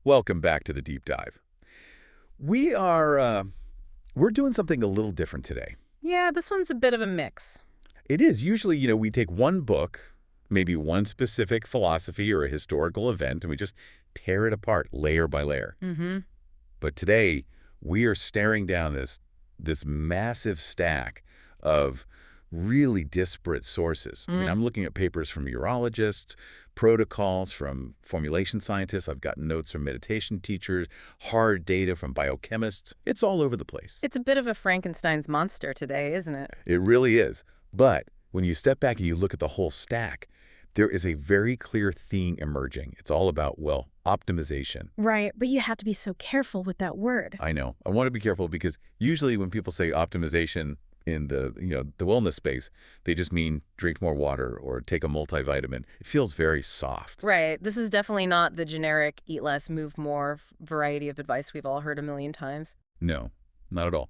Welcome back to the deep dive. We're doing something a little different today. Yeah, this one's a bit of a mix. It is usually, we take one book, maybe one specific philosophy or a historical event, and we just tear it apart layer by layer. Mm-hmm. But today, we are staring down this massive stack of really disparate sources. I mean, I'm looking at papers from urologists, protocols from formulation scientists. I've got notes from meditation teachers, hard data from biochemists. It's all over the place. It's a bit of a Frankenstein's monster today, isn't it? It really is. But when you step back and you look at the whole stack, there is a very clear theme emerging. It's all about, well, optimization. Right, but you have to be so careful with that word. I know. I want to be careful because usually when people say optimization in the wellness space, they just mean drink more water or take a multivitamin. It feels very soft. Right, this is definitely not the generic eat less, move more variety of advice we've all heard a million times. No, not at all.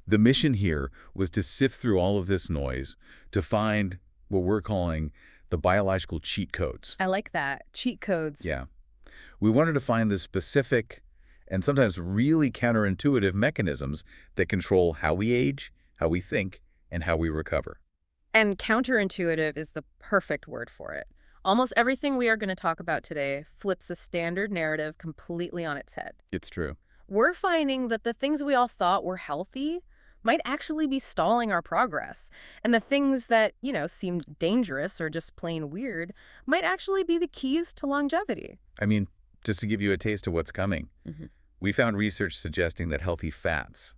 The mission here was to sift through all of this noise to find what we're calling the biological cheat codes. I like that. Cheat codes. Yeah. We wanted to find the specific and sometimes really counterintuitive mechanisms that control how we age, how we think, and how we recover. And counterintuitive is the perfect word for it. Almost everything we are going to talk about today flips a standard narrative completely on its head. It's true. We're finding that the things we all thought were healthy might actually be stalling our progress. And the things that, seemed dangerous or just plain weird might actually be the keys to longevity. I mean, just to give you a taste of what's coming, we found research suggesting that healthy fats,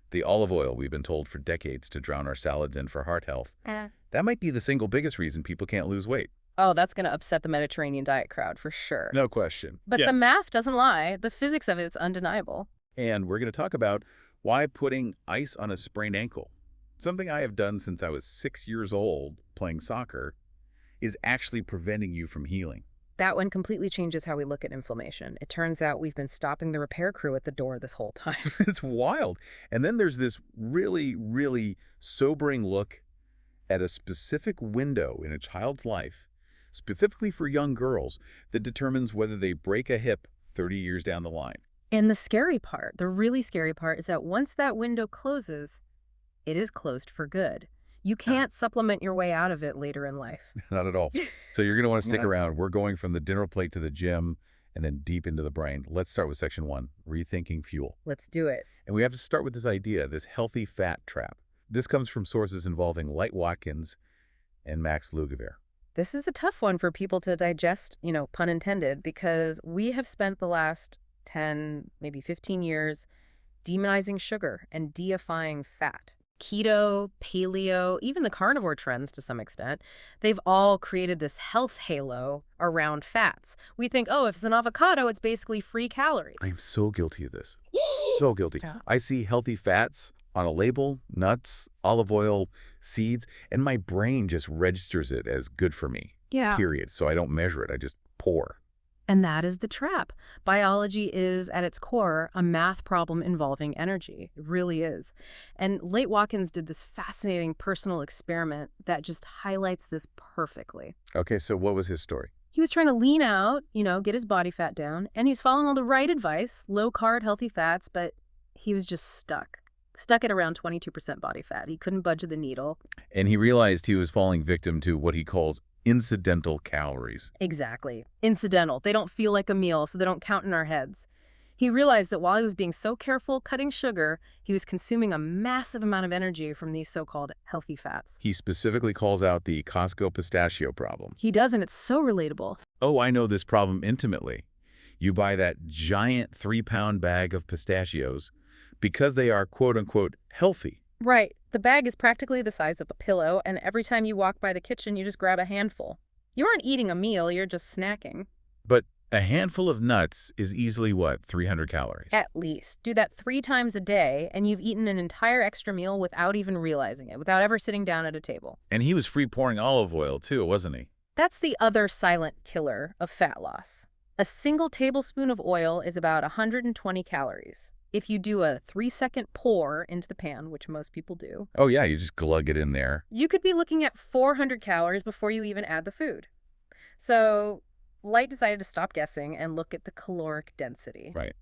the olive oil we've been told for decades to drown our salads in for heart health, that might be the single biggest reason people can't lose weight. Oh, that's going to upset the Mediterranean diet crowd for sure. No question. But the math doesn't lie. The physics of it's undeniable. And we're going to talk about why putting ice on a sprained ankle, something I have done since I was 6 years old playing soccer, is actually preventing you from healing. That one completely changes how we look at inflammation. It turns out we've been stopping the repair crew at the door this whole time. It's wild. And then there's this really, really sobering look at a specific window in a child's life, specifically for young girls, that determines whether they break a hip 30 years down the line. And the scary part, the really scary part, is that once that window closes, it is closed for good. You can't supplement your way out of it later in life. Not at all. So you're going to want to stick around. We're going from the dinner plate to the gym and then deep into the brain. Let's start with section 1, rethinking fuel. Let's do it. And we have to start with this idea, this healthy fat trap. This comes from sources involving Light Watkins and Max Lugavere. This is a tough one for people to digest, pun intended, because we have spent the last 10, maybe 15 years demonizing sugar and deifying fat. Keto, paleo, even the carnivore trends to some extent, they've all created this health halo around fats. We think, oh, if it's an avocado, it's basically free calories. I am so guilty of this. So guilty. Yeah. I see healthy fats on a label, nuts, olive oil, seeds, and my brain just registers it as good for me. Yeah. Period. So I don't measure it. I just pour. And that is the trap. Biology is, at its core, a math problem involving energy. It really is. And Light Watkins did this fascinating personal experiment that just highlights this perfectly. Okay, so what was his story? He was trying to lean out, get his body fat down, and he was following all the right advice, low-carb, healthy fats, but he was just stuck at around 22% body fat. He couldn't budge the needle. And he realized he was falling victim to what he calls incidental calories. Exactly. Incidental. They don't feel like a meal, so they don't count in our heads. He realized that while he was being so careful cutting sugar, he was consuming a massive amount of energy from these so-called healthy fats. He specifically calls out the Costco pistachio problem. He does, and it's so relatable. Oh, I know this problem intimately. You buy that giant 3-pound bag of pistachios because they are quote-unquote healthy. Right. The bag is practically the size of a pillow, and every time you walk by the kitchen, you just grab a handful. You aren't eating a meal, you're just snacking. But a handful of nuts is easily, 300 calories? At least. Do that 3 times a day, and you've eaten an entire extra meal without even realizing it, without ever sitting down at a table. And he was free pouring olive oil, too, wasn't he? That's the other silent killer of fat loss. A single tablespoon of oil is about 120 calories. If you do a 3-second pour into the pan, which most people do. Oh, yeah, you just glug it in there. You could be looking at 400 calories before you even add the food. So Light decided to stop guessing and look at the caloric density. Right.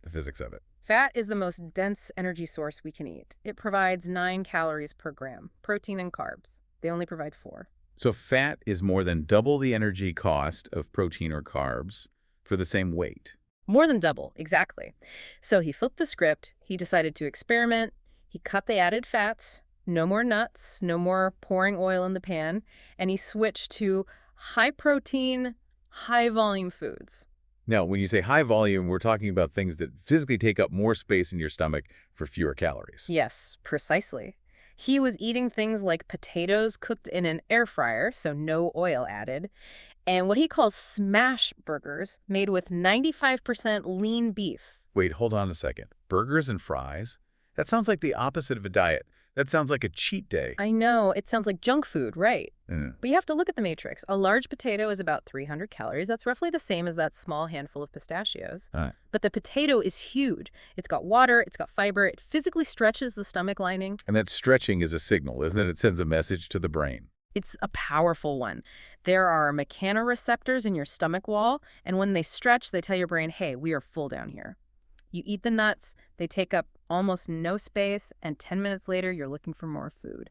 The physics of it. Fat is the most dense energy source we can eat. It provides 9 calories per gram. Protein and carbs, they only provide 4. So fat is more than double the energy cost of protein or carbs for the same weight. More than double, exactly. So he flipped the script. He decided to experiment. He cut the added fats. No more nuts, no more pouring oil in the pan. And he switched to high-protein, high-volume foods. Now, when you say high volume, we're talking about things that physically take up more space in your stomach for fewer calories. Yes, precisely. He was eating things like potatoes cooked in an air fryer, so no oil added, and what he calls smash burgers made with 95% lean beef. Wait, hold on a second. Burgers and fries? That sounds like the opposite of a diet. That sounds like a cheat day. I know, it sounds like junk food, right? Mm. But you have to look at the matrix. A large potato is about 300 calories. That's roughly the same as that small handful of pistachios. But the potato is huge. It's got water, it's got fiber, it physically stretches the stomach lining. And that stretching is a signal, isn't it? It sends a message to the brain. It's a powerful one. There are mechanoreceptors in your stomach wall, and when they stretch, they tell your brain, hey, we are full down here. You eat the nuts, they take up almost no space, and 10 minutes later, you're looking for more food.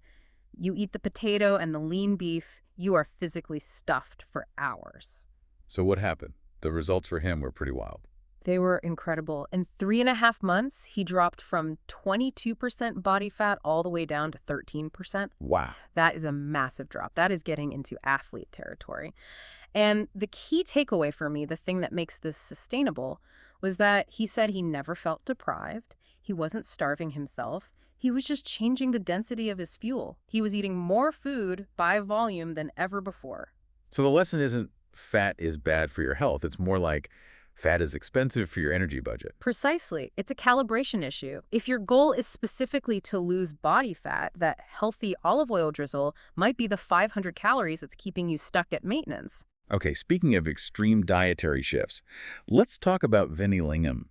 You eat the potato and the lean beef, you are physically stuffed for hours. So what happened? The results for him were pretty wild. They were incredible. In 3.5 months, he dropped from 22% body fat all the way down to 13%. Wow. That is a massive drop. That is getting into athlete territory. And the key takeaway for me, the thing that makes this sustainable, was that he said he never felt deprived. He wasn't starving himself. He was just changing the density of his fuel. He was eating more food by volume than ever before. So the lesson isn't fat is bad for your health. It's more like fat is expensive for your energy budget. Precisely. It's a calibration issue. If your goal is specifically to lose body fat, that healthy olive oil drizzle might be the 500 calories that's keeping you stuck at maintenance. Okay, speaking of extreme dietary shifts, let's talk about Vinny Lingham.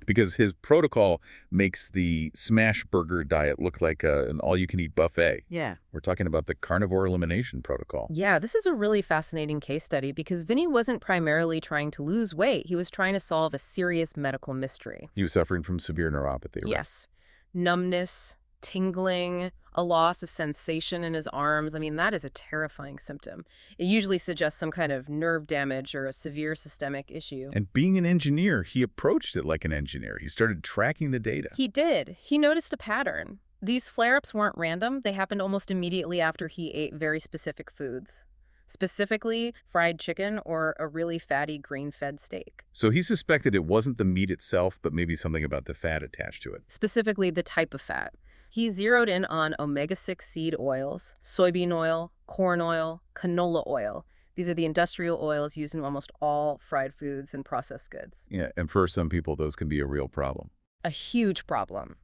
Because his protocol makes the smash burger diet look like an all-you-can-eat buffet. Yeah. We're talking about the carnivore elimination protocol. Yeah, this is a really fascinating case study because Vinny wasn't primarily trying to lose weight. He was trying to solve a serious medical mystery. He was suffering from severe neuropathy, right? Yes. Numbness, tingling, a loss of sensation in his arms. I mean, that is a terrifying symptom. It usually suggests some kind of nerve damage or a severe systemic issue. And being an engineer, he approached it like an engineer. He started tracking the data. He did. He noticed a pattern. These flare-ups weren't random. They happened almost immediately after he ate very specific foods. Specifically, fried chicken or a really fatty grain-fed steak. So he suspected it wasn't the meat itself, but maybe something about the fat attached to it. Specifically, the type of fat. He zeroed in on omega-6 seed oils, soybean oil, corn oil, canola oil. These are the industrial oils used in almost all fried foods and processed goods. Yeah, and for some people, those can be a real problem. A huge problem.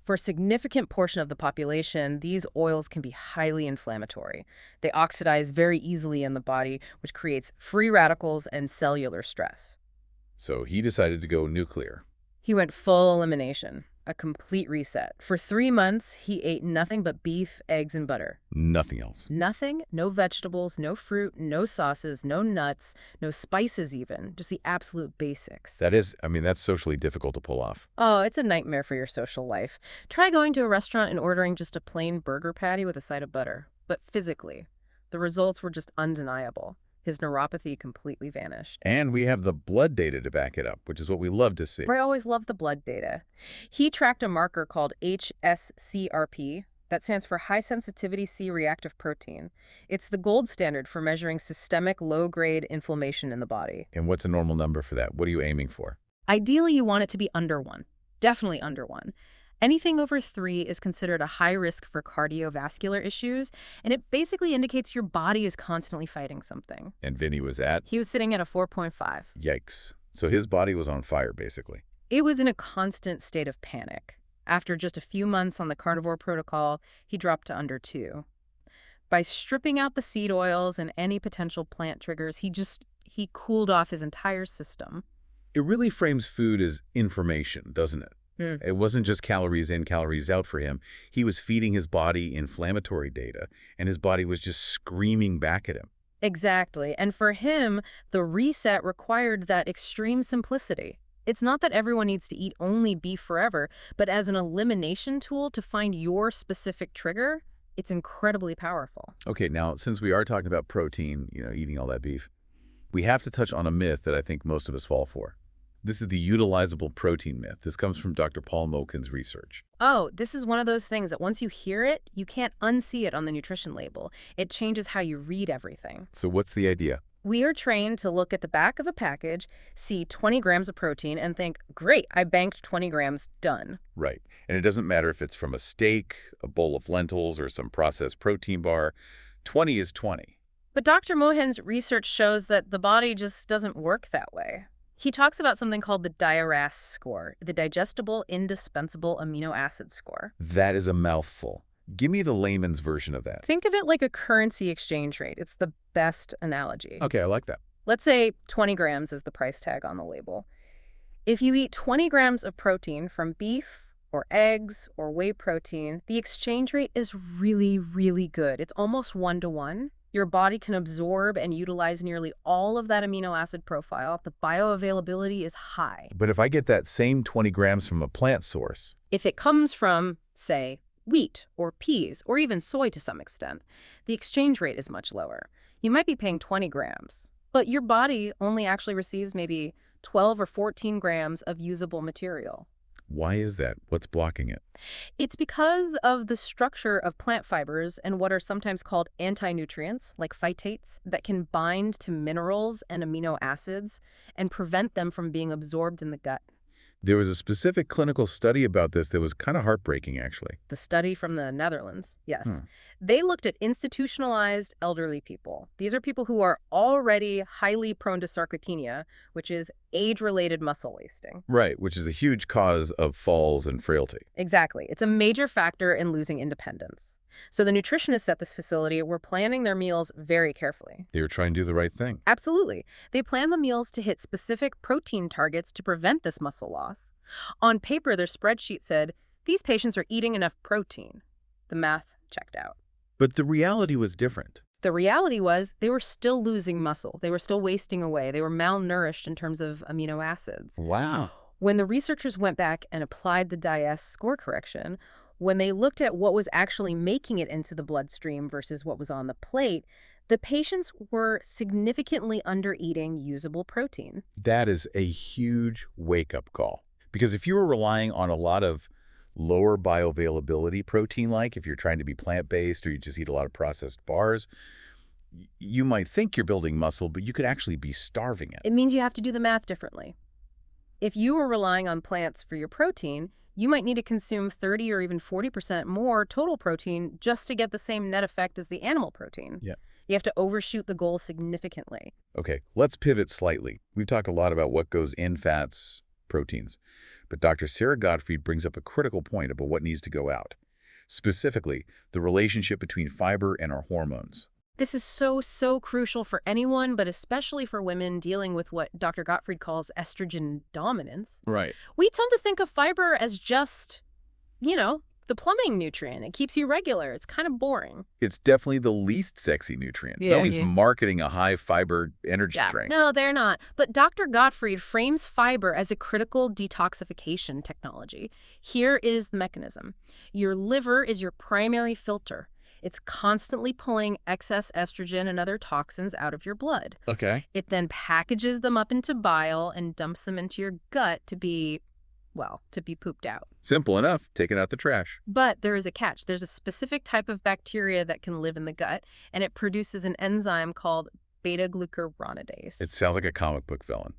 For a significant portion of the population, these oils can be highly inflammatory. They oxidize very easily in the body, which creates free radicals and cellular stress. So he decided to go nuclear. He went full elimination, a complete reset. For 3 months, he ate nothing but beef, eggs, and butter. Nothing else. Nothing, no vegetables, no fruit, no sauces, no nuts, no spices even, just the absolute basics. That's socially difficult to pull off. Oh, it's a nightmare for your social life. Try going to a restaurant and ordering just a plain burger patty with a side of butter. But physically, the results were just undeniable. His neuropathy completely vanished. And we have the blood data to back it up, which is what we love to see. I always love the blood data. He tracked a marker called HSCRP. That stands for high sensitivity C-reactive protein. It's the gold standard for measuring systemic low-grade inflammation in the body. And what's a normal number for that? What are you aiming for? Ideally, you want it to be under 1. Definitely under 1. Anything over 3 is considered a high risk for cardiovascular issues, and it basically indicates your body is constantly fighting something. And Vinny was at? He was sitting at a 4.5. Yikes. So his body was on fire, basically. It was in a constant state of panic. After just a few months on the carnivore protocol, he dropped to under 2. By stripping out the seed oils and any potential plant triggers, he cooled off his entire system. It really frames food as information, doesn't it? It wasn't just calories in, calories out for him. He was feeding his body inflammatory data, and his body was just screaming back at him. Exactly. And for him, the reset required that extreme simplicity. It's not that everyone needs to eat only beef forever, but as an elimination tool to find your specific trigger, it's incredibly powerful. Okay, now, since we are talking about protein, eating all that beef, we have to touch on a myth that I think most of us fall for. This is the utilizable protein myth. This comes from Dr. Paul Moken's research. Oh, this is one of those things that once you hear it, you can't unsee it on the nutrition label. It changes how you read everything. So what's the idea? We are trained to look at the back of a package, see 20 grams of protein, and think, great, I banked 20 grams, done. Right. And it doesn't matter if it's from a steak, a bowl of lentils, or some processed protein bar. 20 is 20. But Dr. Mohen's research shows that the body just doesn't work that way. He talks about something called the DIARAS score, the digestible indispensable amino acid score. That is a mouthful. Give me the layman's version of that. Think of it like a currency exchange rate. It's the best analogy. Okay, I like that. Let's say 20 grams is the price tag on the label. If you eat 20 grams of protein from beef or eggs or whey protein, the exchange rate is really, really good. It's almost 1-to-1. Your body can absorb and utilize nearly all of that amino acid profile. The bioavailability is high. But if I get that same 20 grams from a plant source, If it comes from, say, wheat or peas or even soy to some extent, the exchange rate is much lower. You might be paying 20 grams, but your body only actually receives maybe 12 or 14 grams of usable material. why is that? What's blocking it? It's because of the structure of plant fibers and what are sometimes called anti-nutrients, like phytates, that can bind to minerals and amino acids and prevent them from being absorbed in the gut. There was a specific clinical study about this that was kind of heartbreaking, actually. The study from the Netherlands, yes. Hmm. They looked at institutionalized elderly people. These are people who are already highly prone to sarcopenia, which is age-related muscle wasting. Right, which is a huge cause of falls and frailty. Exactly. It's a major factor in losing independence. So the nutritionists at this facility were planning their meals very carefully. They were trying to do the right thing. Absolutely. They planned the meals to hit specific protein targets to prevent this muscle loss. On paper, their spreadsheet said, these patients are eating enough protein. The math checked out. But the reality was different. The reality was they were still losing muscle. They were still wasting away. They were malnourished in terms of amino acids. Wow. When the researchers went back and applied the DIAS score correction, when they looked at what was actually making it into the bloodstream versus what was on the plate, the patients were significantly under-eating usable protein. That is a huge wake-up call. Because if you were relying on a lot of lower bioavailability protein, like if you're trying to be plant-based or you just eat a lot of processed bars, you might think you're building muscle, but you could actually be starving it. It means you have to do the math differently. If you were relying on plants for your protein, you might need to consume 30 or even 40% more total protein just to get the same net effect as the animal protein. Yeah. You have to overshoot the goal significantly. Okay, let's pivot slightly. We've talked a lot about what goes in fats, proteins, but Dr. Sarah Gottfried brings up a critical point about what needs to go out. Specifically, the relationship between fiber and our hormones. This is so crucial for anyone, but especially for women dealing with what Dr. Gottfried calls estrogen dominance. Right. We tend to think of fiber as just, the plumbing nutrient. It keeps you regular. It's kind of boring. It's definitely the least sexy nutrient. Yeah, Nobody's yeah. marketing a high-fiber energy drink. No, they're not. But Dr. Gottfried frames fiber as a critical detoxification technology. Here is the mechanism. Your liver is your primary filter. It's constantly pulling excess estrogen and other toxins out of your blood. Okay. It then packages them up into bile and dumps them into your gut to be pooped out. Simple enough. Taking out the trash. But there is a catch. There's a specific type of bacteria that can live in the gut, and it produces an enzyme called beta-glucuronidase. It sounds like a comic book villain.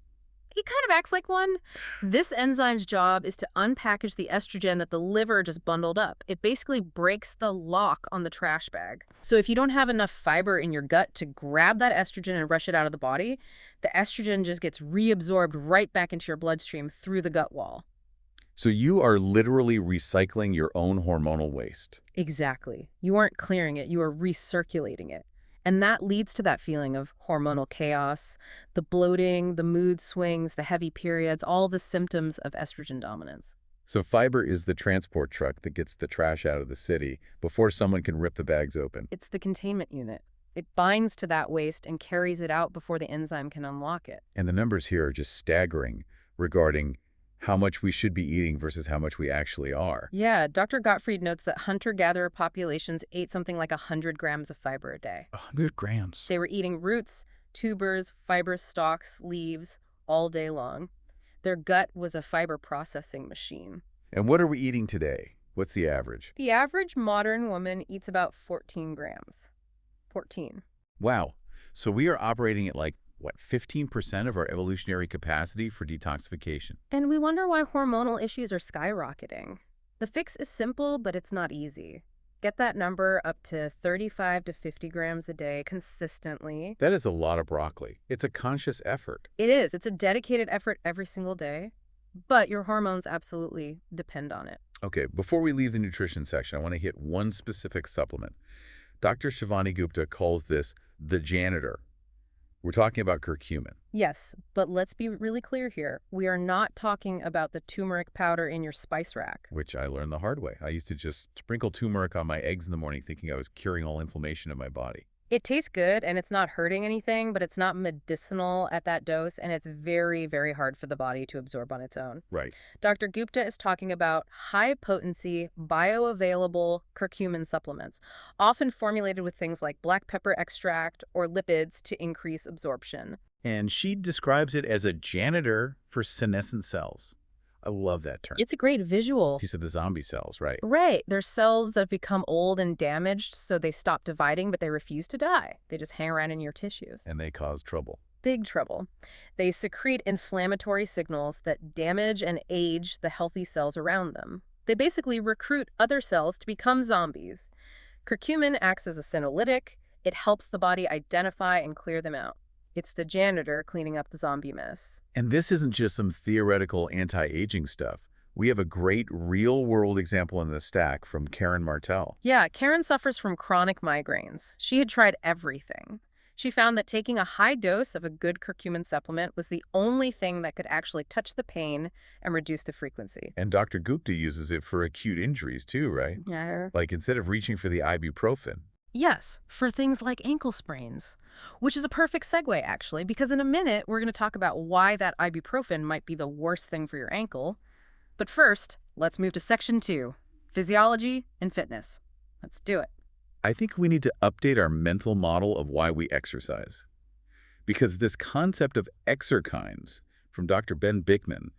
He kind of acts like one. This enzyme's job is to unpackage the estrogen that the liver just bundled up. It basically breaks the lock on the trash bag. So if you don't have enough fiber in your gut to grab that estrogen and rush it out of the body, the estrogen just gets reabsorbed right back into your bloodstream through the gut wall. So you are literally recycling your own hormonal waste. Exactly. You aren't clearing it, you are recirculating it. And that leads to that feeling of hormonal chaos, the bloating, the mood swings, the heavy periods, all the symptoms of estrogen dominance. So fiber is the transport truck that gets the trash out of the city before someone can rip the bags open. It's the containment unit. It binds to that waste and carries it out before the enzyme can unlock it. And the numbers here are just staggering regarding how much we should be eating versus how much we actually are. Yeah, Dr. Gottfried notes that hunter-gatherer populations ate something like 100 grams of fiber a day. 100 grams. They were eating roots, tubers, fibrous stalks, leaves, all day long. Their gut was a fiber processing machine. And what are we eating today? What's the average? The average modern woman eats about 14 grams. 14. Wow. So we are operating at like, what, 15% of our evolutionary capacity for detoxification? And we wonder why hormonal issues are skyrocketing. The fix is simple, but it's not easy. Get that number up to 35 to 50 grams a day consistently. That is a lot of broccoli. It's a conscious effort. It is. It's a dedicated effort every single day, but your hormones absolutely depend on it. Okay, before we leave the nutrition section, I want to hit one specific supplement. Dr. Shivani Gupta calls this the janitor. We're talking about curcumin. Yes, but let's be really clear here. We are not talking about the turmeric powder in your spice rack. Which I learned the hard way. I used to just sprinkle turmeric on my eggs in the morning thinking I was curing all inflammation in my body. It tastes good and it's not hurting anything, but it's not medicinal at that dose, and it's very, very hard for the body to absorb on its own. Right. Dr. Gupta is talking about high-potency, bioavailable curcumin supplements, often formulated with things like black pepper extract or lipids to increase absorption. And she describes it as a janitor for senescent cells. I love that term. It's a great visual. These are the zombie cells, right? Right. They're cells that become old and damaged, so they stop dividing, but they refuse to die. They just hang around in your tissues. And they cause trouble. Big trouble. They secrete inflammatory signals that damage and age the healthy cells around them. They basically recruit other cells to become zombies. Curcumin acts as a senolytic. It helps the body identify and clear them out. It's the janitor cleaning up the zombie mess. And this isn't just some theoretical anti-aging stuff. We have a great real-world example in the stack from Karen Martell. Yeah, Karen suffers from chronic migraines. She had tried everything. She found that taking a high dose of a good curcumin supplement was the only thing that could actually touch the pain and reduce the frequency. And Dr. Gupta uses it for acute injuries too, right? Yeah. Like instead of reaching for the ibuprofen. Yes, for things like ankle sprains, which is a perfect segue, actually, because in a minute, we're going to talk about why that ibuprofen might be the worst thing for your ankle. But first, let's move to section 2, physiology and fitness. Let's do it. I think we need to update our mental model of why we exercise. Because this concept of exerkines from Dr. Ben Bickman,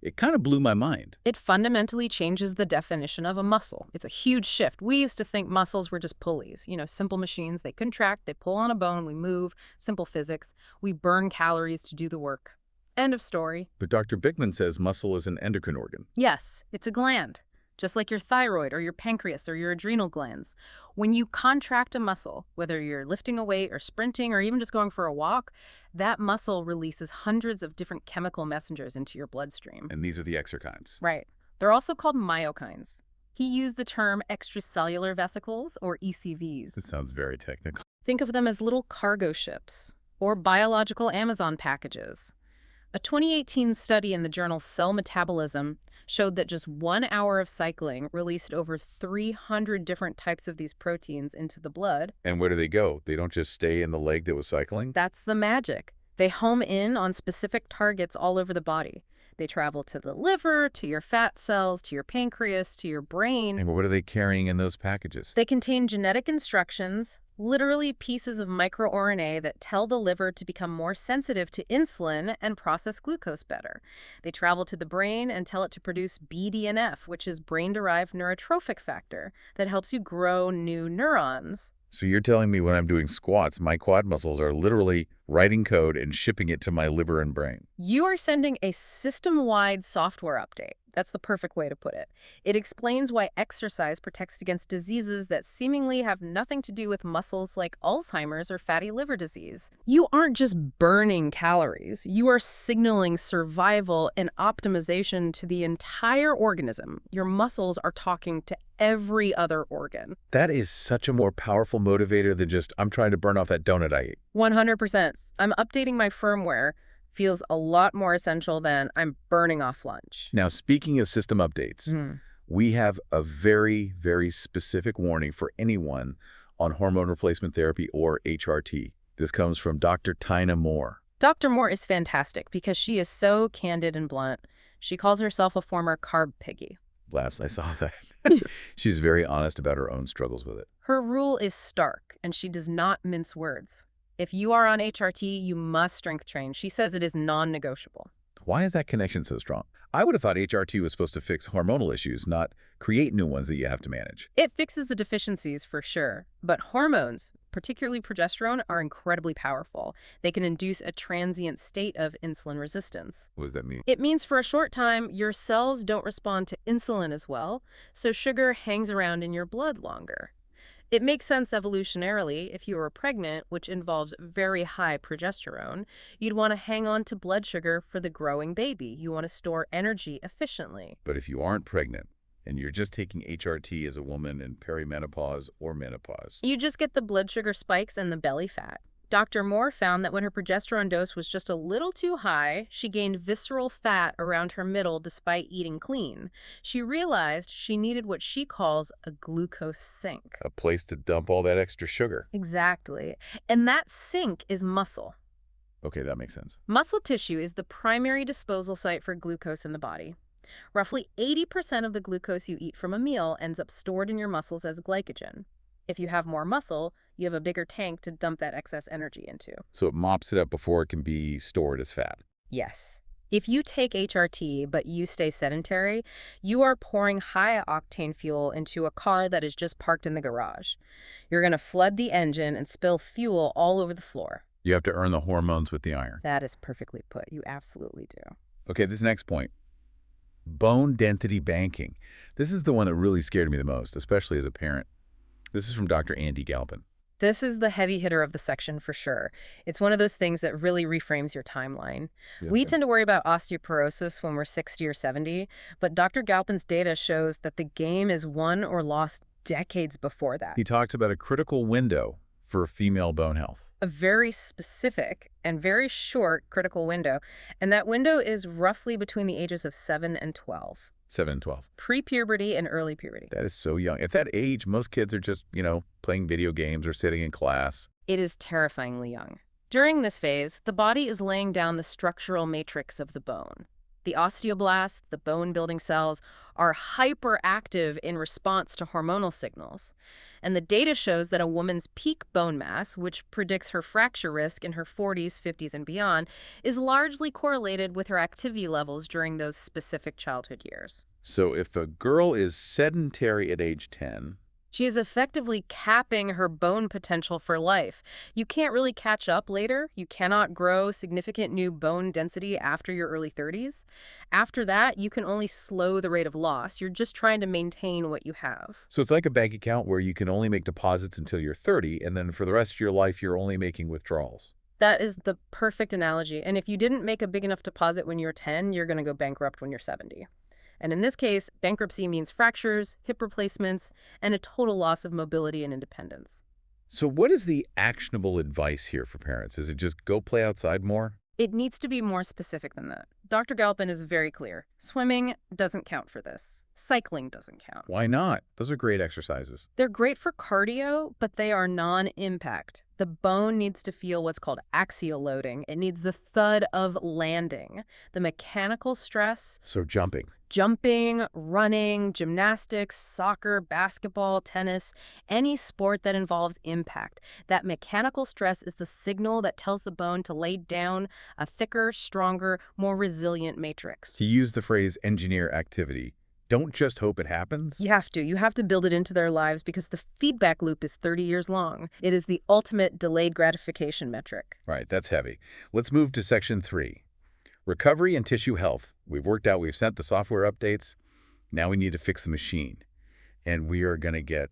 it kind of blew my mind. It fundamentally changes the definition of a muscle. It's a huge shift. We used to think muscles were just pulleys, simple machines. They contract, they pull on a bone, we move, simple physics. We burn calories to do the work. End of story. But Dr. Bickman says muscle is an endocrine organ. Yes, it's a gland, just like your thyroid or your pancreas or your adrenal glands. When you contract a muscle, whether you're lifting a weight or sprinting or even just going for a walk, that muscle releases hundreds of different chemical messengers into your bloodstream. And these are the exerkines. Right. They're also called myokines. He used the term extracellular vesicles, or ECVs. That sounds very technical. Think of them as little cargo ships or biological Amazon packages. A 2018 study in the journal Cell Metabolism showed that just 1 hour of cycling released over 300 different types of these proteins into the blood. And where do they go? They don't just stay in the leg that was cycling? That's the magic. They home in on specific targets all over the body. They travel to the liver, to your fat cells, to your pancreas, to your brain. And what are they carrying in those packages? They contain genetic instructions, literally pieces of microRNA that tell the liver to become more sensitive to insulin and process glucose better. They travel to the brain and tell it to produce BDNF, which is brain-derived neurotrophic factor that helps you grow new neurons. So you're telling me when I'm doing squats, my quad muscles are literally writing code and shipping it to my liver and brain? You are sending a system-wide software update. That's the perfect way to put it. It explains why exercise protects against diseases that seemingly have nothing to do with muscles like Alzheimer's or fatty liver disease. You aren't just burning calories. You are signaling survival and optimization to the entire organism. Your muscles are talking to every other organ. That is such a more powerful motivator than just, I'm trying to burn off that donut I ate. 100%. I'm updating my firmware. Feels a lot more essential than I'm burning off lunch. Now, speaking of system updates, we have a very, very specific warning for anyone on hormone replacement therapy, or HRT. This comes from Dr. Tina Moore. Dr. Moore is fantastic because she is so candid and blunt. She calls herself a former carb piggy. Last I saw that. She's very honest about her own struggles with it. Her rule is stark, and she does not mince words. If you are on HRT, you must strength train. She says it is non-negotiable. Why is that connection so strong? I would have thought HRT was supposed to fix hormonal issues, not create new ones that you have to manage. It fixes the deficiencies for sure, but hormones, particularly progesterone, are incredibly powerful. They can induce a transient state of insulin resistance. What does that mean? It means for a short time, your cells don't respond to insulin as well, so sugar hangs around in your blood longer. It makes sense evolutionarily. If you were pregnant, which involves very high progesterone, you'd want to hang on to blood sugar for the growing baby. You want to store energy efficiently. But if you aren't pregnant and you're just taking HRT as a woman in perimenopause or menopause, You just get the blood sugar spikes and the belly fat. Dr. Moore found that when her progesterone dose was just a little too high, she gained visceral fat around her middle despite eating clean. She realized she needed what she calls a glucose sink. a place to dump all that extra sugar. Exactly. And that sink is muscle. Okay, that makes sense. Muscle tissue is the primary disposal site for glucose in the body. Roughly 80% of the glucose you eat from a meal ends up stored in your muscles as glycogen. If you have more muscle, you have a bigger tank to dump that excess energy into. So it mops it up before it can be stored as fat. Yes. If you take HRT but you stay sedentary, you are pouring high-octane fuel into a car that is just parked in the garage. You're going to flood the engine and spill fuel all over the floor. You have to earn the hormones with the iron. That is perfectly put. You absolutely do. Okay, this next point. Bone density banking. This is the one that really scared me the most, especially as a parent. This is from Dr. Andy Galpin. This is the heavy hitter of the section for sure. It's one of those things that really reframes your timeline. We tend to worry about osteoporosis when we're 60 or 70, but Dr. Galpin's data shows that the game is won or lost decades before that. He talks about a critical window for female bone health. A very specific and very short critical window, and that window is roughly between the ages of 7 and 12. 7 and 12. Pre-puberty and early puberty. That is so young. At that age, most kids are just, playing video games or sitting in class. It is terrifyingly young. During this phase, the body is laying down the structural matrix of the bone. The osteoblasts, the bone-building cells, are hyperactive in response to hormonal signals. And the data shows that a woman's peak bone mass, which predicts her fracture risk in her 40s, 50s, and beyond, is largely correlated with her activity levels during those specific childhood years. So if a girl is sedentary at age 10, she is effectively capping her bone potential for life. You can't really catch up later. You cannot grow significant new bone density after your early 30s. After that, you can only slow the rate of loss. You're just trying to maintain what you have. so it's like a bank account where you can only make deposits until you're 30, and then for the rest of your life, you're only making withdrawals. That is the perfect analogy. And if you didn't make a big enough deposit when you're 10, you're going to go bankrupt when you're 70. And in this case, bankruptcy means fractures, hip replacements, and a total loss of mobility and independence. So what is the actionable advice here for parents? Is it just go play outside more? It needs to be more specific than that. Dr. Galpin is very clear. Swimming doesn't count for this. Cycling doesn't count. Why not? Those are great exercises. They're great for cardio, but they are non-impact. The bone needs to feel what's called axial loading. It needs the thud of landing. The mechanical stress, So jumping. jumping, running, gymnastics, soccer, basketball, tennis, any sport that involves impact. That mechanical stress is the signal that tells the bone to lay down a thicker, stronger, more resilient matrix. To use the phrase engineer activity, don't just hope it happens. You have to. You have to build it into their lives because the feedback loop is 30 years long. It is the ultimate delayed gratification metric. Right, that's heavy. Let's move to section 3. Recovery and tissue health. We've sent the software updates. Now we need to fix the machine. And we are going to get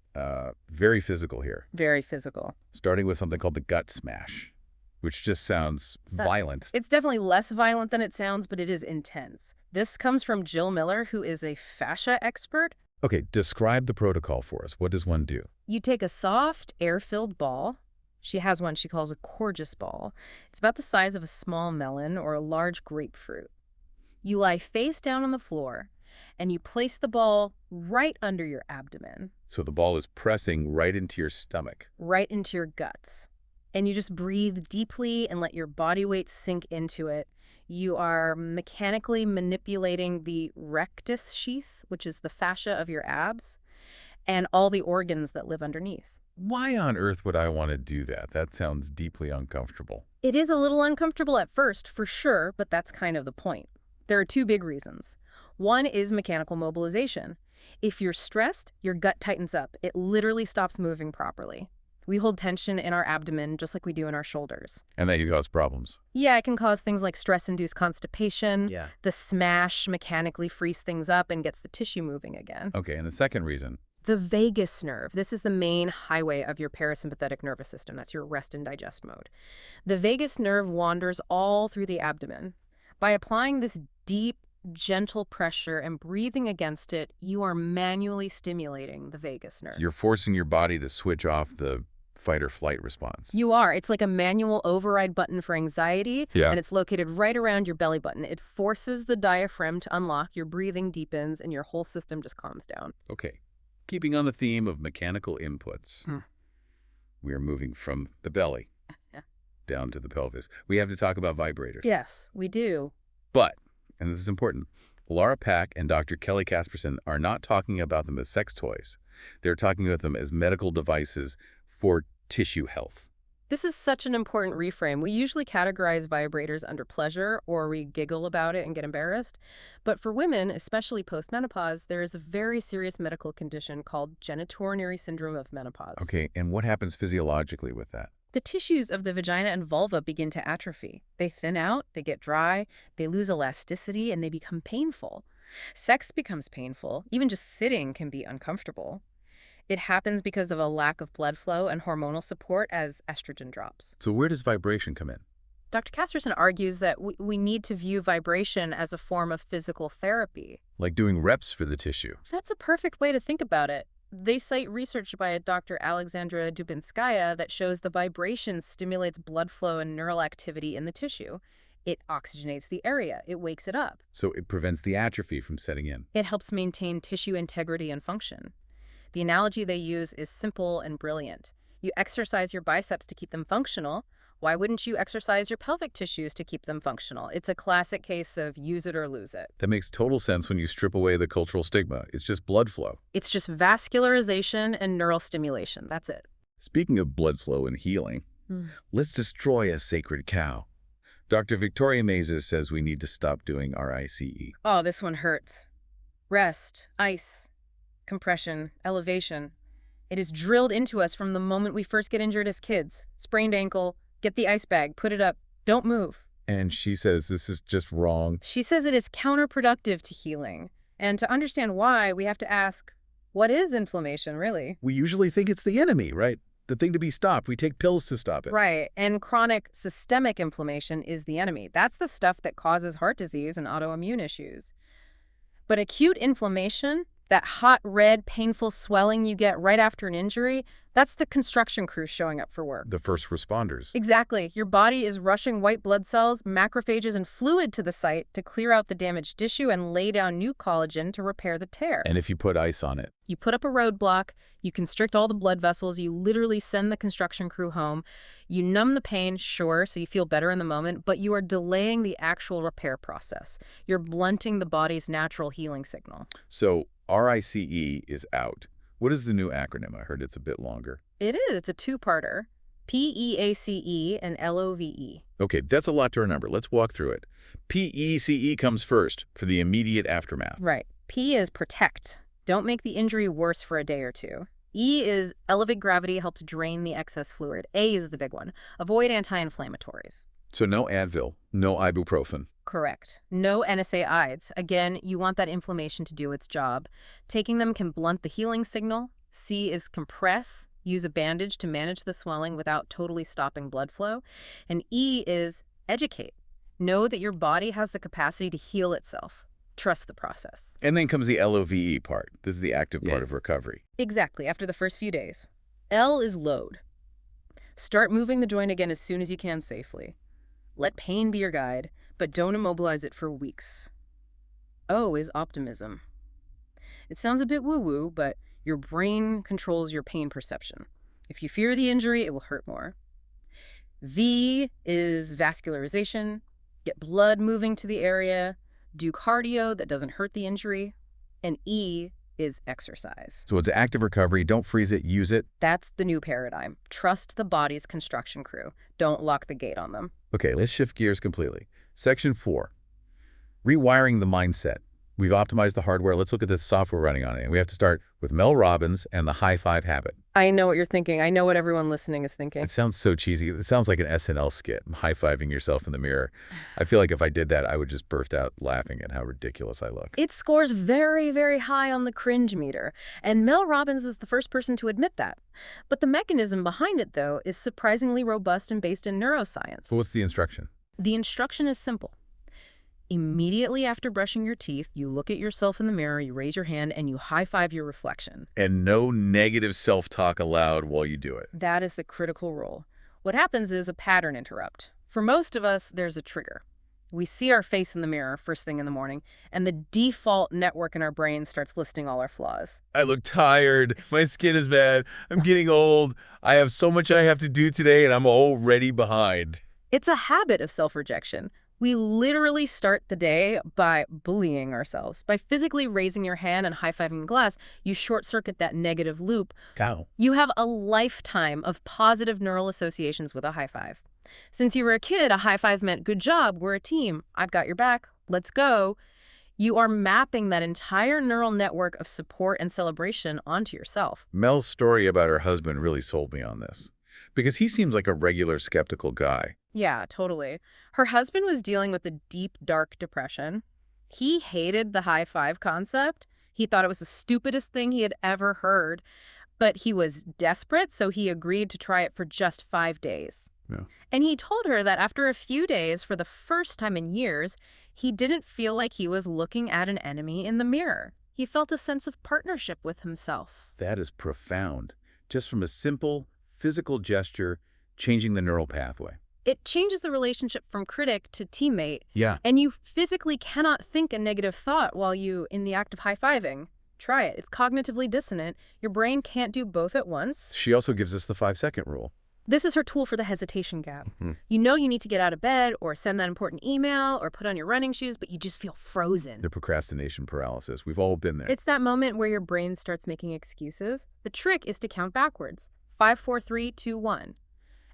very physical here, Very physical. starting with something called the gut smash, which just sounds violent. It's definitely less violent than it sounds, but it is intense. This comes from Jill Miller, who is a fascia expert. Okay, describe the protocol for us. What does one do? You take a soft, air-filled ball. She has one she calls a Corgus ball. It's about the size of a small melon or a large grapefruit. You lie face down on the floor, and you place the ball right under your abdomen. So the ball is pressing right into your stomach. Right into your guts. And you just breathe deeply and let your body weight sink into it. You are mechanically manipulating the rectus sheath, which is the fascia of your abs, and all the organs that live underneath. Why on earth would I want to do that? That sounds deeply uncomfortable. It is a little uncomfortable at first, for sure, but that's kind of the point. There are two big reasons. One is mechanical mobilization. If you're stressed, your gut tightens up. It literally stops moving properly. We hold tension in our abdomen just like we do in our shoulders. And that can cause problems. Yeah, it can cause things like stress-induced constipation. Yeah. The smash mechanically frees things up and gets the tissue moving again. Okay, and the second reason? The vagus nerve. This is the main highway of your parasympathetic nervous system. That's your rest and digest mode. The vagus nerve wanders all through the abdomen. By applying this deep, gentle pressure and breathing against it, you are manually stimulating the vagus nerve. You're forcing your body to switch off the fight or flight response. You are. It's like a manual override button for anxiety, Yeah. and it's located right around your belly button. It forces the diaphragm to unlock, your breathing deepens, and your whole system just calms down. Okay. Keeping on the theme of mechanical inputs, we are moving from the belly down to the pelvis. We have to talk about vibrators. Yes, we do. But, and this is important, Laura Pack and Dr. Kelly Casperson are not talking about them as sex toys. They're talking about them as medical devices for tissue health. This is such an important reframe. We usually categorize vibrators under pleasure, or we giggle about it and get embarrassed. But for women, especially post-menopause, there is a very serious medical condition called genitourinary syndrome of menopause. Okay, and what happens physiologically with that? The tissues of the vagina and vulva begin to atrophy. They thin out, they get dry, they lose elasticity, and they become painful. Sex becomes painful. Even just sitting can be uncomfortable. It happens because of a lack of blood flow and hormonal support as estrogen drops. So where does vibration come in? Dr. Casperson argues that we need to view vibration as a form of physical therapy. Like doing reps for the tissue. That's a perfect way to think about it. They cite research by Dr. Alexandra Dubinskaya that shows the vibration stimulates blood flow and neural activity in the tissue. It oxygenates the area. It wakes it up. So it prevents the atrophy from setting in. It helps maintain tissue integrity and function. The analogy they use is simple and brilliant. You exercise your biceps to keep them functional. Why wouldn't you exercise your pelvic tissues to keep them functional? It's a classic case of use it or lose it. That makes total sense when you strip away the cultural stigma. It's just blood flow. It's just vascularization and neural stimulation. That's it. Speaking of blood flow and healing, let's destroy a sacred cow. Dr. Victoria Mazes says we need to stop doing RICE. Oh, this one hurts. Rest, ice, compression, elevation. It is drilled into us from the moment we first get injured as kids. Sprained ankle, get the ice bag, put it up, don't move. And she says this is just wrong. She says it is counterproductive to healing. And to understand why, we have to ask, what is inflammation, really? We usually think it's the enemy, right? The thing to be stopped. We take pills to stop it. Right, and chronic systemic inflammation is the enemy. That's the stuff that causes heart disease and autoimmune issues. But acute inflammation, that hot, red, painful swelling you get right after an injury, that's the construction crew showing up for work. The first responders. Exactly. Your body is rushing white blood cells, macrophages, and fluid to the site to clear out the damaged tissue and lay down new collagen to repair the tear. And if you put ice on it. You put up a roadblock, you constrict all the blood vessels, you literally send the construction crew home. You numb the pain, sure, so you feel better in the moment, but you are delaying the actual repair process. You're blunting the body's natural healing signal. So RICE is out. What is the new acronym? I heard it's a bit longer. It is. It's a two-parter. PEACE and LOVE. Okay, that's a lot to remember. Let's walk through it. PECE comes first for the immediate aftermath. Right. P is protect. Don't make the injury worse for a day or two. E is elevate gravity, help to drain the excess fluid. A is the big one. Avoid anti-inflammatories. So no Advil, no ibuprofen. Correct. No NSAIDs. Again, you want that inflammation to do its job. Taking them can blunt the healing signal. C is compress. Use a bandage to manage the swelling without totally stopping blood flow. And E is educate. Know that your body has the capacity to heal itself. Trust the process. And then comes the LOVE part. This is the active part of recovery. Exactly, after the first few days. L is load. Start moving the joint again as soon as you can safely. Let pain be your guide, but don't immobilize it for weeks. O is optimism. It sounds a bit woo-woo, but your brain controls your pain perception. If you fear the injury, it will hurt more. V is vascularization. Get blood moving to the area. Do cardio that doesn't hurt the injury. And E is exercise. So it's active recovery. Don't freeze it. Use it. That's the new paradigm. Trust the body's construction crew. Don't lock the gate on them. Okay, let's shift gears completely. Section 4, rewiring the mindset. We've optimized the hardware. Let's look at the software running on it. And we have to start with Mel Robbins and the high five habit. I know what you're thinking. I know what everyone listening is thinking. It sounds so cheesy. It sounds like an SNL skit, high-fiving yourself in the mirror. I feel like if I did that, I would just burst out laughing at how ridiculous I look. It scores very, very high on the cringe meter, and Mel Robbins is the first person to admit that. But the mechanism behind it, though, is surprisingly robust and based in neuroscience. But what's the instruction? The instruction is simple. Immediately after brushing your teeth, you look at yourself in the mirror, you raise your hand, and you high-five your reflection. And no negative self-talk allowed while you do it. That is the critical rule. What happens is a pattern interrupt. For most of us, there's a trigger. We see our face in the mirror first thing in the morning, and the default network in our brain starts listing all our flaws. I look tired. My skin is bad. I'm getting old. I have so much I have to do today, and I'm already behind. It's a habit of self-rejection. We literally start the day by bullying ourselves. By physically raising your hand and high-fiving the glass, you short-circuit that negative loop. Cow. You have a lifetime of positive neural associations with a high five. Since you were a kid, a high five meant good job, we're a team, I've got your back, let's go. You are mapping that entire neural network of support and celebration onto yourself. Mel's story about her husband really sold me on this, because he seems like a regular skeptical guy. Yeah, totally. Her husband was dealing with a deep, dark depression. He hated the high five concept. He thought it was the stupidest thing he had ever heard. But he was desperate, so he agreed to try it for just 5 days. Yeah. And he told her that after a few days, for the first time in years, he didn't feel like he was looking at an enemy in the mirror. He felt a sense of partnership with himself. That is profound. Just from a simple physical gesture, changing the neural pathway. It changes the relationship from critic to teammate. Yeah. And you physically cannot think a negative thought while you in the act of high-fiving. Try it. It's cognitively dissonant. Your brain can't do both at once. She also gives us the 5-second rule. This is her tool for the hesitation gap. Mm-hmm. You know you need to get out of bed or send that important email or put on your running shoes, but you just feel frozen. The procrastination paralysis. We've all been there. It's that moment where your brain starts making excuses. The trick is to count backwards. 5, 4, 3, 2, 1.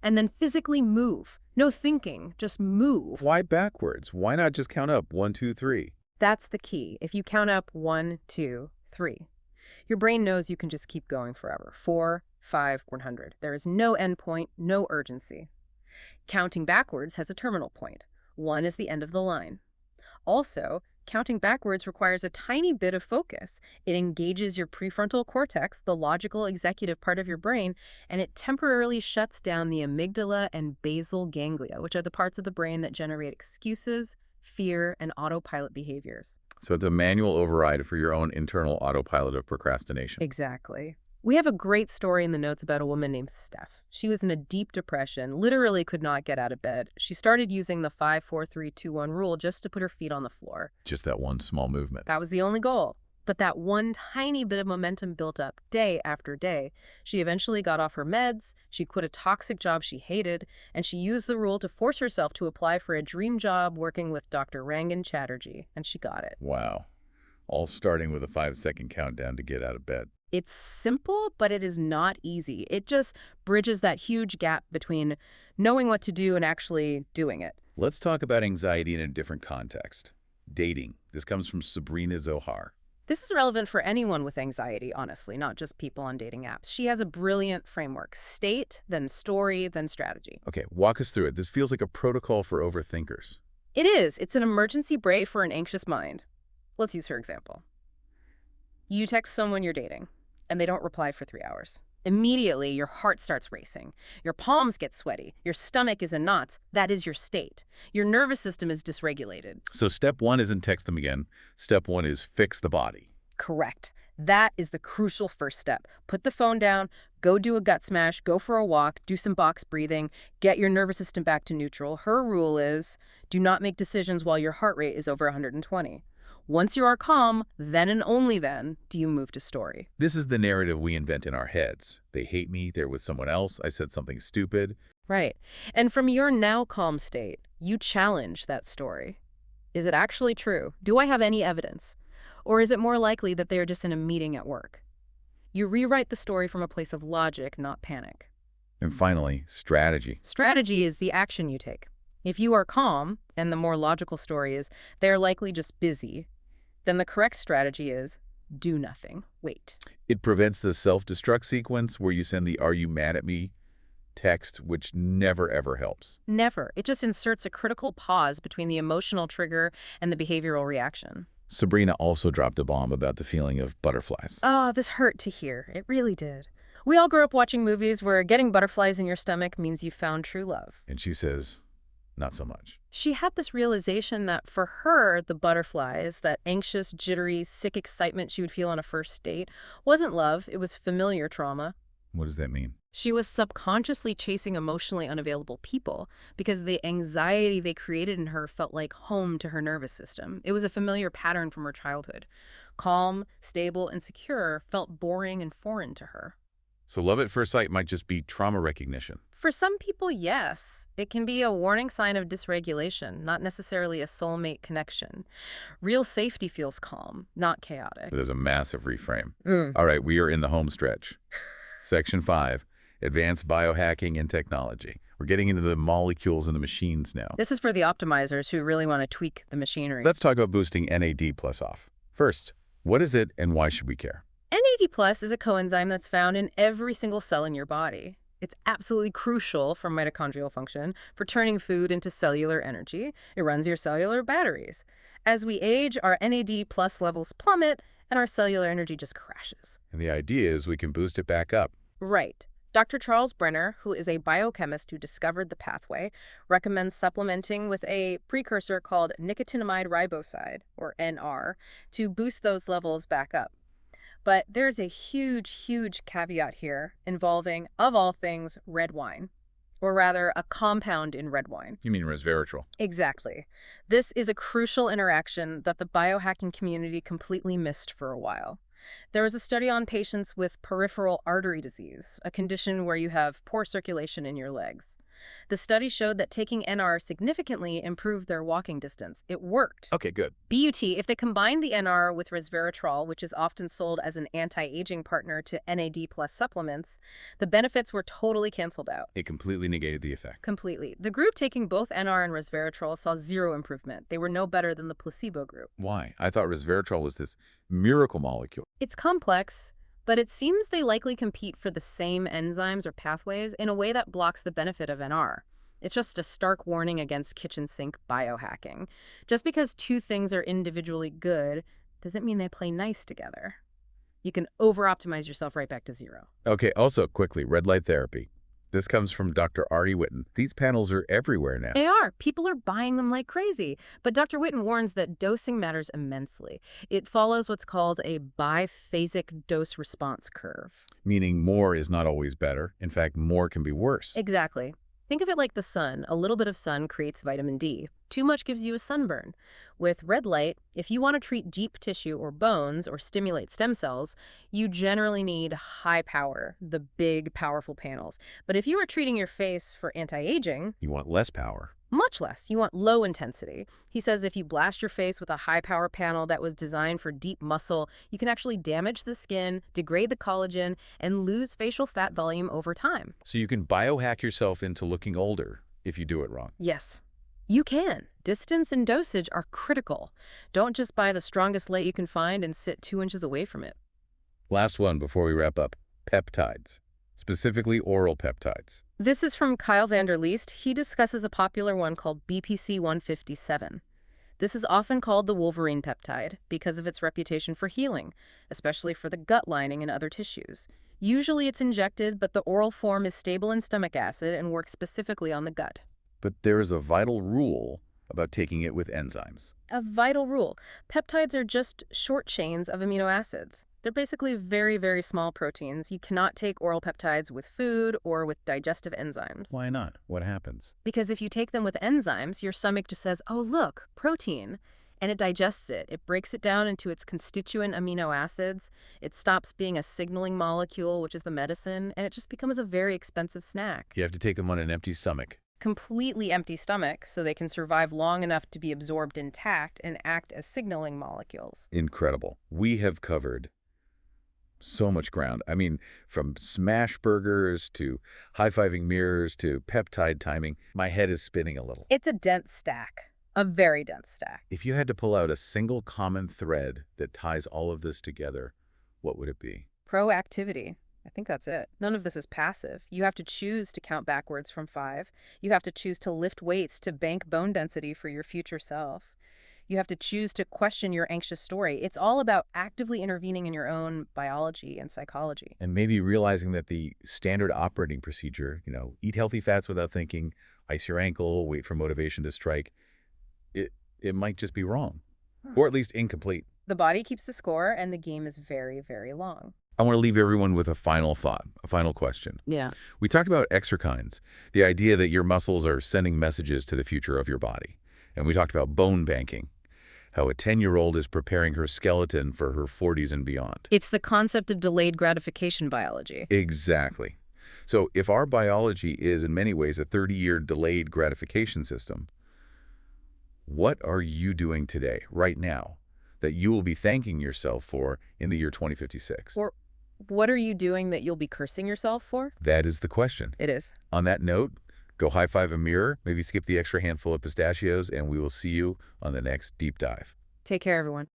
And then physically move. No thinking, just move. Why backwards? Why not just count up 1, 2, 3? That's the key. If you count up 1, 2, 3, your brain knows you can just keep going forever. 4, 5, 100. There is no end point, no urgency. Counting backwards has a terminal point. 1 is the end of the line. Also, counting backwards requires a tiny bit of focus. It engages your prefrontal cortex, the logical executive part of your brain, and it temporarily shuts down the amygdala and basal ganglia, which are the parts of the brain that generate excuses, fear, and autopilot behaviors. So it's a manual override for your own internal autopilot of procrastination. Exactly. We have a great story in the notes about a woman named Steph. She was in a deep depression, literally could not get out of bed. She started using the 5, 4, 3, 2, 1 rule just to put her feet on the floor. Just that one small movement. That was the only goal. But that one tiny bit of momentum built up day after day. She eventually got off her meds, she quit a toxic job she hated, and she used the rule to force herself to apply for a dream job working with Dr. Rangan Chatterjee, and she got it. Wow. All starting with a 5-second countdown to get out of bed. It's simple, but it is not easy. It just bridges that huge gap between knowing what to do and actually doing it. Let's talk about anxiety in a different context. Dating. This comes from Sabrina Zohar. This is relevant for anyone with anxiety, honestly, not just people on dating apps. She has a brilliant framework. State, then story, then strategy. Okay, walk us through it. This feels like a protocol for overthinkers. It is. It's an emergency brake for an anxious mind. Let's use her example. You text someone you're dating, and they don't reply for 3 hours. Immediately, your heart starts racing. Your palms get sweaty. Your stomach is in knots. That is your state. Your nervous system is dysregulated. So step 1 isn't text them again. Step 1 is fix the body. Correct. That is the crucial first step. Put the phone down, go do a gut smash, go for a walk, do some box breathing, get your nervous system back to neutral. Her rule is, do not make decisions while your heart rate is over 120. Once you are calm, then and only then do you move to story. This is the narrative we invent in our heads. They hate me, they're with someone else, I said something stupid. Right. And from your now calm state, you challenge that story. Is it actually true? Do I have any evidence? Or is it more likely that they are just in a meeting at work? You rewrite the story from a place of logic, not panic. And finally, strategy. Strategy is the action you take. If you are calm, and the more logical story is they are likely just busy, then the correct strategy is do nothing. Wait. It prevents the self-destruct sequence where you send the "Are you mad at me?" text, which never ever helps. Never. It just inserts a critical pause between the emotional trigger and the behavioral reaction. Sabrina also dropped a bomb about the feeling of butterflies. Oh, this hurt to hear. It really did. We all grew up watching movies where getting butterflies in your stomach means you found true love. And she says, not so much. She had this realization that for her, the butterflies, that anxious, jittery, sick excitement she would feel on a first date, wasn't love, it was familiar trauma. What does that mean? She was subconsciously chasing emotionally unavailable people because the anxiety they created in her felt like home to her nervous system. It was a familiar pattern from her childhood. Calm, stable, and secure felt boring and foreign to her. So love at first sight might just be trauma recognition. For some people, yes. It can be a warning sign of dysregulation, not necessarily a soulmate connection. Real safety feels calm, not chaotic. There's a massive reframe. All right, we are in the home stretch. Section 5, Advanced Biohacking and Technology. We're getting into the molecules and the machines now. This is for the optimizers who really want to tweak the machinery. Let's talk about boosting NAD+ off. First, what is it and why should we care? NAD+ is a coenzyme that's found in every single cell in your body. It's absolutely crucial for mitochondrial function, for turning food into cellular energy. It runs your cellular batteries. As we age, our NAD+ levels plummet, and our cellular energy just crashes. And the idea is we can boost it back up. Right. Dr. Charles Brenner, who is a biochemist who discovered the pathway, recommends supplementing with a precursor called nicotinamide riboside, or NR, to boost those levels back up. But there's a huge, huge caveat here involving, of all things, red wine. Or rather, a compound in red wine. You mean resveratrol? Exactly. This is a crucial interaction that the biohacking community completely missed for a while. There was a study on patients with peripheral artery disease, a condition where you have poor circulation in your legs. The study showed that taking NR significantly improved their walking distance. It worked. Okay, good. BUT, if they combined the NR with resveratrol, which is often sold as an anti-aging partner to NAD+ supplements, the benefits were totally canceled out. It completely negated the effect. Completely. The group taking both NR and resveratrol saw zero improvement. They were no better than the placebo group. Why? I thought resveratrol was this miracle molecule. It's complex, but it seems they likely compete for the same enzymes or pathways in a way that blocks the benefit of NR. It's just a stark warning against kitchen sink biohacking. Just because two things are individually good doesn't mean they play nice together. You can over-optimize yourself right back to zero. Okay, also quickly, red light therapy. This comes from Dr. Artie Witten. These panels are everywhere now. They are. People are buying them like crazy. But Dr. Witten warns that dosing matters immensely. It follows what's called a biphasic dose-response curve. Meaning more is not always better. In fact, more can be worse. Exactly. Think of it like the sun. A little bit of sun creates vitamin D. Too much gives you a sunburn. With red light, if you want to treat deep tissue or bones or stimulate stem cells, you generally need high power, the big, powerful panels. But if you are treating your face for anti-aging, You want less power. much less. You want low intensity. He says if you blast your face with a high-power panel that was designed for deep muscle, you can actually damage the skin, degrade the collagen, and lose facial fat volume over time. So you can biohack yourself into looking older if you do it wrong. Yes, you can. Distance and dosage are critical. Don't just buy the strongest light you can find and sit 2 inches away from it. Last one before we wrap up. Peptides. Specifically oral peptides. This is from Kyle Vander Leest. He discusses a popular one called BPC 157. This is often called the Wolverine peptide because of its reputation for healing, especially for the gut lining and other tissues. Usually it's injected, but the oral form is stable in stomach acid and works specifically on the gut. But there is a vital rule about taking it with enzymes. A vital rule. Peptides are just short chains of amino acids. They're basically very, very small proteins. You cannot take oral peptides with food or with digestive enzymes. Why not? What happens? Because if you take them with enzymes, your stomach just says, oh, look, protein. And it digests it. It breaks it down into its constituent amino acids. It stops being a signaling molecule, which is the medicine, and it just becomes a very expensive snack. You have to take them on an empty stomach. Completely empty stomach, so they can survive long enough to be absorbed intact and act as signaling molecules. Incredible. We have covered so much ground. I mean, from smash burgers to high-fiving mirrors to peptide timing, my head is spinning a little. It's a dense stack. A very dense stack. If you had to pull out a single common thread that ties all of this together, what would it be? Proactivity. I think that's it. None of this is passive. You have to choose to count backwards from 5. You have to choose to lift weights to bank bone density for your future self. You have to choose to question your anxious story. It's all about actively intervening in your own biology and psychology. And maybe realizing that the standard operating procedure, eat healthy fats without thinking, ice your ankle, wait for motivation to strike, it might just be wrong, or at least incomplete. The body keeps the score, and the game is very, very long. I want to leave everyone with a final thought, a final question. Yeah. We talked about exerkines, the idea that your muscles are sending messages to the future of your body. And we talked about bone banking, how a 10-year-old is preparing her skeleton for her 40s and beyond. It's the concept of delayed gratification biology. Exactly. So if our biology is in many ways a 30-year delayed gratification system, what are you doing today, right now, that you will be thanking yourself for in the year 2056? Or what are you doing that you'll be cursing yourself for? That is the question. It is. On that note, go high-five a mirror, maybe skip the extra handful of pistachios, and we will see you on the next deep dive. Take care, everyone.